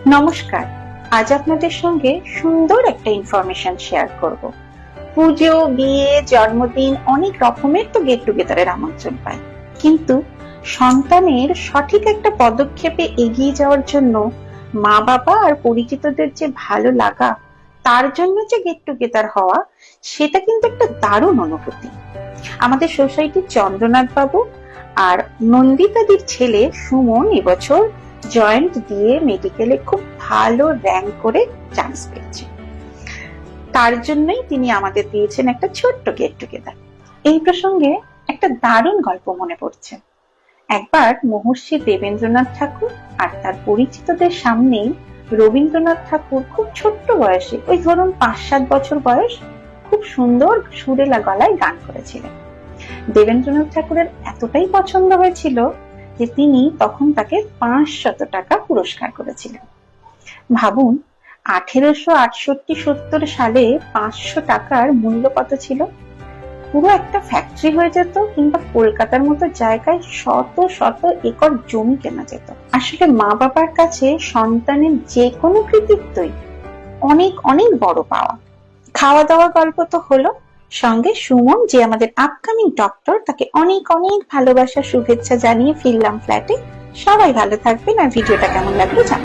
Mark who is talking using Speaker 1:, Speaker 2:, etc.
Speaker 1: নমস্কার, আজ আপনাদের সঙ্গে সুন্দর একটা ইনফরমেশন শেয়ার করব। পুজো, বিয়ে, জন্মদিন অনেক রকমের তো গেট টুগেদারের আমন্ত্রণ পায়, কিন্তু সন্তানের সঠিক একটা পদক্ষেপে এগিয়ে যাওয়ার জন্য মা বাবা আর পরিচিতদের যে ভালো লাগা, তার জন্য যে গেট টুগেদার হওয়া, সেটা কিন্তু একটা দারুণ অনুভূতি। আমাদের সোসাইটির চন্দ্রনাথ বাবু আর নন্দিতাদির ছেলে সুমন এবছর জয়েন্ট দিয়ে মেডিকেলে খুব ভালো র্যাঙ্ক করে চান্স পেয়েছে। তার জন্যই তিনি আমাদের দিয়েছেন একটা ছোট্ট গেট টুগেদার। এই প্রসঙ্গে একটা দারুণ গল্প মনে পড়ছে। একবার মহর্ষি দেবেন্দ্রনাথ ঠাকুর আর তার পরিচিতদের সামনেই রবীন্দ্রনাথ ঠাকুর খুব ছোট্ট বয়সে, ওই ধরুন 5-7 বছর বয়স, খুব সুন্দর সুরেলা গলায় গান করেছিলেন। দেবেন্দ্রনাথ ঠাকুরের এতটাই পছন্দ হয়েছিল যে তিনি তখন তাকে 500 টাকা পুরস্কার করেছিলেন। ভাবুন, 1868-70 সালে 500 টাকার মূল্য কত ছিল? পুরো একটা ফ্যাক্টরি হয়ে যেত, কিংবা কলকাতার মতো জায়গায় শত শত একর জমি কেনা যেত। আসলে মা বাবার কাছে সন্তানের যে কোনো কৃতিত্বই অনেক অনেক বড় পাওয়া। খাওয়া দাওয়া গল্প তো হলো, সঙ্গে সুমন যে আমাদের আপকামিং ডক্টর, তাকে অনেক অনেক ভালোবাসা শুভেচ্ছা জানিয়ে ফিরলাম ফ্ল্যাটে। সবাই ভালো থাকবেন, আর ভিডিওটা কেমন লাগলো জানাবেন।